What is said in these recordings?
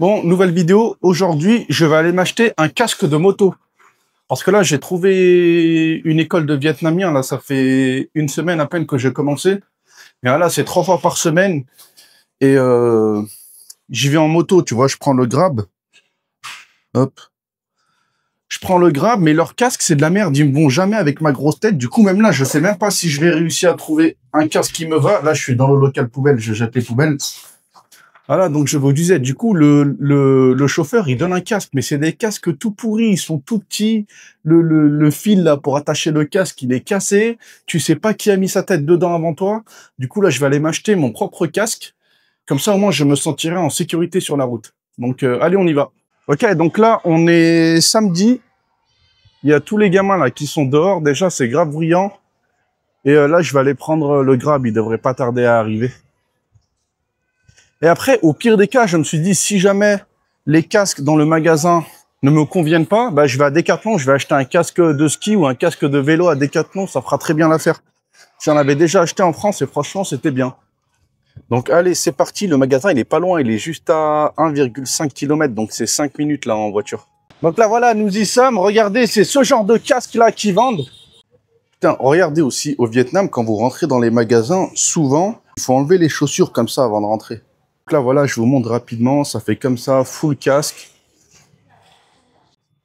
Bon, nouvelle vidéo. Aujourd'hui, je vais aller m'acheter un casque de moto. Parce que là, j'ai trouvé une école de vietnamien. Là, ça fait une semaine à peine que j'ai commencé. Mais là, c'est 3 fois par semaine. Et j'y vais en moto, tu vois. Je prends le Grab. Hop. Je prends le Grab, mais leur casque, c'est de la merde. Ils me vont jamais avec ma grosse tête. Du coup, même là, je sais même pas si je vais réussir à trouver un casque qui me va. Là, je suis dans le local poubelle. Je jette les poubelles. Voilà, donc je vous disais, du coup, le chauffeur, il donne un casque, mais c'est des casques tout pourris, ils sont tout petits. Le fil, là, pour attacher le casque, il est cassé. Tu sais pas qui a mis sa tête dedans avant toi. Du coup, là, je vais aller m'acheter mon propre casque. Comme ça, au moins, je me sentirai en sécurité sur la route. Donc, allez, on y va. Ok, donc là, on est samedi. Il y a tous les gamins, là, qui sont dehors. Déjà, c'est grave bruyant. Et là, je vais aller prendre le Grab. Il devrait pas tarder à arriver. Et après, au pire des cas, je me suis dit, si jamais les casques dans le magasin ne me conviennent pas, bah, je vais à Decathlon, je vais acheter un casque de ski ou un casque de vélo à Decathlon, ça fera très bien l'affaire. J'en avais déjà acheté en France et franchement, c'était bien. Donc, allez, c'est parti. Le magasin, il est pas loin, il est juste à 1,5 km, donc c'est 5 minutes là en voiture. Donc là, voilà, nous y sommes. Regardez, c'est ce genre de casque là qu'ils vendent. Putain, regardez aussi, au Vietnam, quand vous rentrez dans les magasins, souvent, il faut enlever les chaussures comme ça avant de rentrer. Donc là, voilà, je vous montre rapidement. Ça fait comme ça, full casque.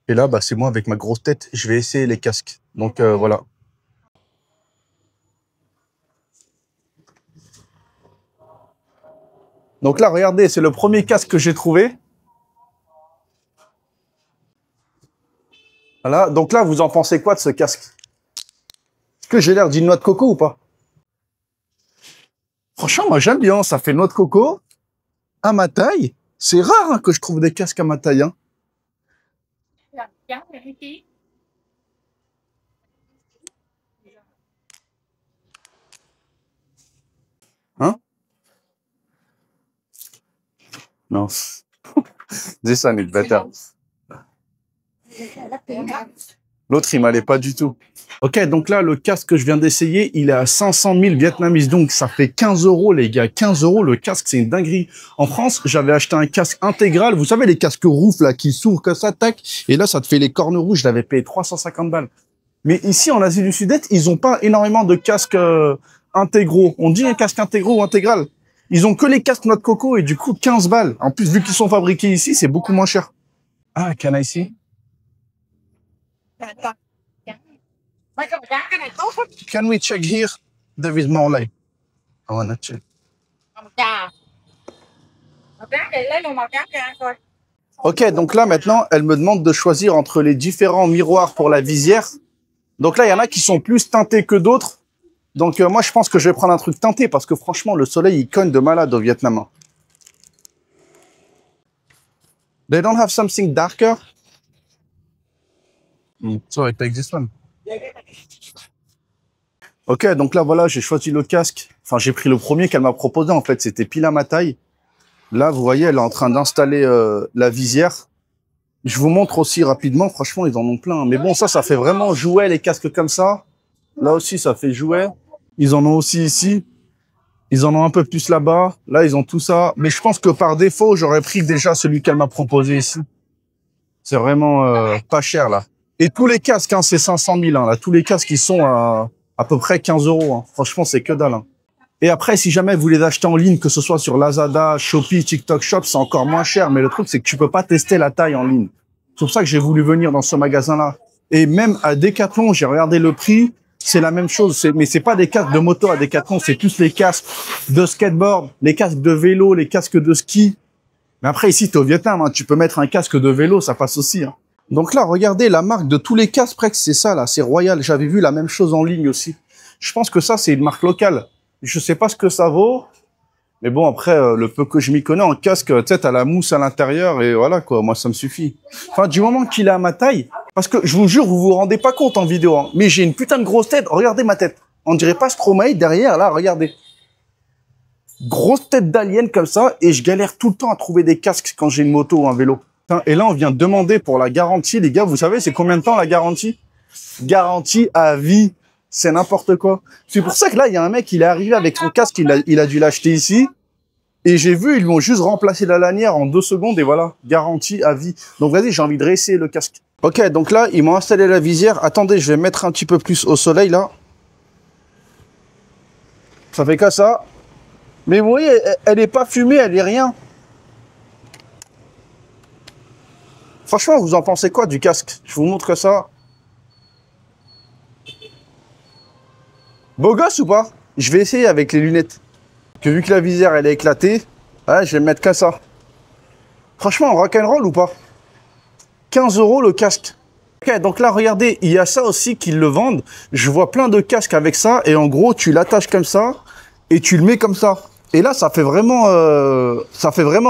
Et là, bah, c'est moi avec ma grosse tête. Je vais essayer les casques. Donc, voilà. Donc là, regardez, c'est le premier casque que j'ai trouvé. Voilà. Donc là, vous en pensez quoi de ce casque? Est-ce que j'ai l'air d'une noix de coco ou pas? Franchement, moi, j'aime bien. Ça fait noix de coco à ma taille. C'est rare hein, que je trouve des casques à ma taille. Hein. Hein? Non. This one is better. L'autre, il m'allait pas du tout. Ok, donc là, le casque que je viens d'essayer, il est à 500 000 vietnamises. Donc, ça fait 15 euros, les gars. 15 euros, le casque, c'est une dinguerie. En France, j'avais acheté un casque intégral. Vous savez, les casques roufs, là, qui s'ouvrent comme ça, tac. Et là, ça te fait les cornes rouges. Je l'avais payé 350 balles. Mais ici, en Asie du Sud-Est, ils ont pas énormément de casques intégraux. On dit un casque intégral ou intégral. Ils ont que les casques noix de coco et du coup, 15 balles. En plus, vu qu'ils sont fabriqués ici, c'est beaucoup moins cher. Ah, can I see? Can we check here? There is more light. I wanna check. Ok, donc là, maintenant, elle me demande de choisir entre les différents miroirs pour la visière. Donc là, il y en a qui sont plus teintés que d'autres. Donc moi, je pense que je vais prendre un truc teinté parce que franchement, le soleil, il cogne de malade au Vietnam. They don't have something darker? So I take this one. Ok, donc là, voilà, j'ai choisi le casque. Enfin, j'ai pris le premier qu'elle m'a proposé, en fait. C'était pile à ma taille. Là, vous voyez, elle est en train d'installer la visière. Je vous montre aussi rapidement. Franchement, ils en ont plein. Mais bon, ça fait vraiment jouet, les casques comme ça. Là aussi, ça fait jouet. Ils en ont aussi ici. Ils en ont un peu plus là-bas. Là, ils ont tout ça. Mais je pense que par défaut, j'aurais pris déjà celui qu'elle m'a proposé ici. C'est vraiment pas cher, là. Et tous les casques, hein, c'est 500 000. Hein, là. Tous les casques, ils sont à peu près 15 euros. Hein. Franchement, c'est que dalle. Hein. Et après, si jamais vous les achetez en ligne, que ce soit sur Lazada, Shopee, TikTok Shop, c'est encore moins cher. Mais le truc, c'est que tu peux pas tester la taille en ligne. C'est pour ça que j'ai voulu venir dans ce magasin-là. Et même à Decathlon, j'ai regardé le prix. C'est la même chose. Mais c'est pas des casques de moto à Decathlon. C'est plus les casques de skateboard, les casques de vélo, les casques de ski. Mais après, ici, t'es au Vietnam. Hein, tu peux mettre un casque de vélo, ça passe aussi. Hein. Donc là, regardez, la marque de tous les casques, presque, c'est ça, là. C'est Royal. J'avais vu la même chose en ligne aussi. Je pense que ça, c'est une marque locale. Je sais pas ce que ça vaut. Mais bon, après, le peu que je m'y connais en casque, tu sais, t'as la mousse à l'intérieur et voilà, quoi. Moi, ça me suffit. Enfin, du moment qu'il est à ma taille. Parce que, je vous jure, vous vous rendez pas compte en vidéo, hein, mais j'ai une putain de grosse tête. Regardez ma tête. On dirait pas Stromae derrière, là, regardez. Grosse tête d'alien comme ça et je galère tout le temps à trouver des casques quand j'ai une moto ou un vélo. Et là, on vient de demander pour la garantie, les gars. Vous savez, c'est combien de temps la garantie? Garantie à vie. C'est n'importe quoi. C'est pour ça que là, il y a un mec, il est arrivé avec son casque, il a dû l'acheter ici. Et j'ai vu, ils m'ont juste remplacé la lanière en 2 secondes et voilà, garantie à vie. Donc vas-y, j'ai envie de réessayer le casque. Ok, donc là, ils m'ont installé la visière. Attendez, je vais mettre un petit peu plus au soleil là. Ça fait que ça. Mais vous voyez, elle est pas fumée, elle est rien. Franchement, vous en pensez quoi du casque? Je vous montre ça. Beau gosse ou pas? Je vais essayer avec les lunettes. Que vu que la visière elle est éclatée, ouais, je vais me mettre que ça. Franchement, rock'n'roll ou pas? 15 € le casque. Ok, donc là, regardez, il y a ça aussi qu'ils le vendent. Je vois plein de casques avec ça. Et en gros, tu l'attaches comme ça et tu le mets comme ça. Et là, ça fait vraiment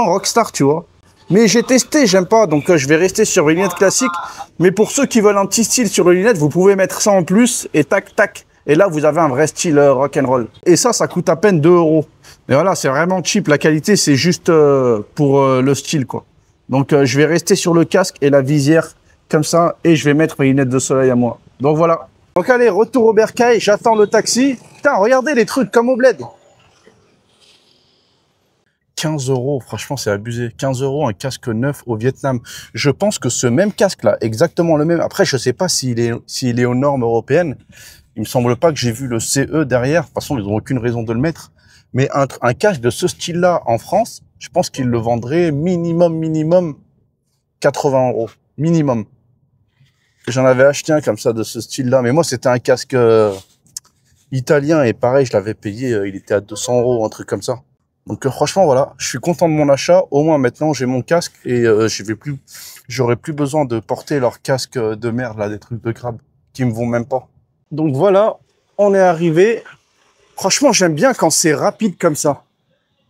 rockstar, tu vois. Mais j'ai testé, j'aime pas. Donc, je vais rester sur les lunettes classiques. Mais pour ceux qui veulent un petit style sur les lunettes, vous pouvez mettre ça en plus et tac, tac. Et là, vous avez un vrai style rock'n'roll. Et ça coûte à peine 2 €. Mais voilà, c'est vraiment cheap. La qualité, c'est juste pour le style, quoi. Donc, je vais rester sur le casque et la visière comme ça. Et je vais mettre mes lunettes de soleil à moi. Donc, voilà. Donc, allez, retour au bercail. J'attends le taxi. Putain, regardez les trucs comme au bled. 15 €, franchement, c'est abusé. 15 €, un casque neuf au Vietnam. Je pense que ce même casque-là, exactement le même. Après, je sais pas s'il est aux normes européennes. Il me semble pas que j'ai vu le CE derrière. De toute façon, ils n'ont aucune raison de le mettre. Mais un casque de ce style-là en France, je pense qu'ils le vendraient minimum 80 €. Minimum. J'en avais acheté un comme ça de ce style-là. Mais moi, c'était un casque italien. Et pareil, je l'avais payé. Il était à 200 €, un truc comme ça. Donc franchement, voilà. Je suis content de mon achat. Au moins, maintenant, j'ai mon casque. Et j'aurai plus besoin de porter leur casque de merde, là, des trucs de crabe, qui me vont même pas. Donc voilà, on est arrivé. Franchement, j'aime bien quand c'est rapide comme ça.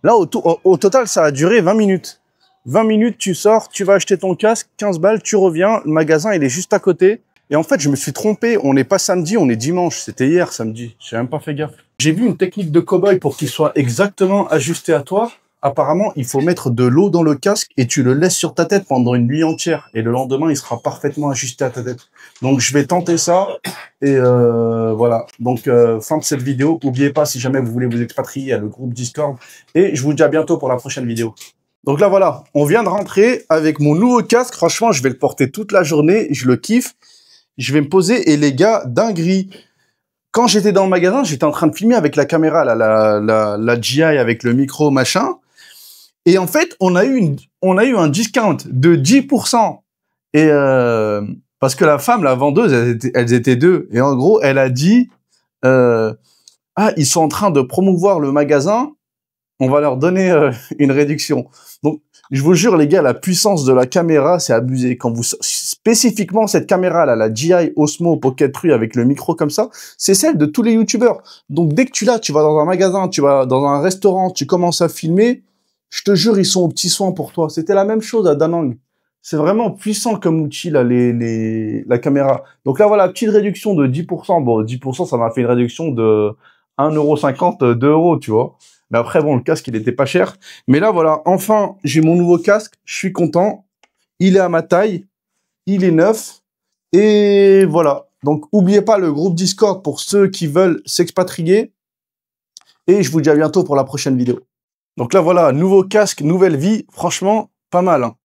Là, au total, ça a duré 20 minutes. 20 minutes, tu sors, tu vas acheter ton casque, 15 balles, tu reviens. Le magasin, il est juste à côté. Et en fait, je me suis trompé. On n'est pas samedi, on est dimanche. C'était hier, samedi. J'ai même pas fait gaffe. J'ai vu une technique de cow-boy pour qu'il soit exactement ajusté à toi. Apparemment, il faut mettre de l'eau dans le casque et tu le laisses sur ta tête pendant une nuit entière. Et le lendemain, il sera parfaitement ajusté à ta tête. Donc, je vais tenter ça. Et voilà. Donc, fin de cette vidéo. N'oubliez pas, si jamais vous voulez vous expatrier, il y a le groupe Discord. Et je vous dis à bientôt pour la prochaine vidéo. Donc là, voilà. On vient de rentrer avec mon nouveau casque. Franchement, je vais le porter toute la journée. Je le kiffe. Je vais me poser. Et les gars, dinguerie. Quand j'étais dans le magasin, j'étais en train de filmer avec la caméra, là, la GI avec le micro, machin. Et en fait, on a eu un discount de 10%. Et parce que la femme, la vendeuse, elles étaient deux. Et en gros, elle a dit, ils sont en train de promouvoir le magasin. On va leur donner une réduction. Donc, je vous jure, les gars, la puissance de la caméra, c'est abusé. Quand vous spécifiquement cette caméra-là, la GI Osmo Pocket Tru avec le micro comme ça, c'est celle de tous les youtubeurs. Donc, dès que tu vas dans un magasin, tu vas dans un restaurant, tu commences à filmer, je te jure, ils sont aux petits soins pour toi. C'était la même chose à Da Nang. C'est vraiment puissant comme outil, là, la caméra. Donc là, voilà, petite réduction de 10%. Bon, 10%, ça m'a fait une réduction de 1,50 €, 2 €, tu vois. Mais après, bon, le casque, il était pas cher. Mais là, voilà, enfin, j'ai mon nouveau casque. Je suis content. Il est à ma taille. Il est neuf. Et voilà. Donc, n'oubliez pas le groupe Discord pour ceux qui veulent s'expatrier. Et je vous dis à bientôt pour la prochaine vidéo. Donc là, voilà, nouveau casque, nouvelle vie. Franchement, pas mal, hein.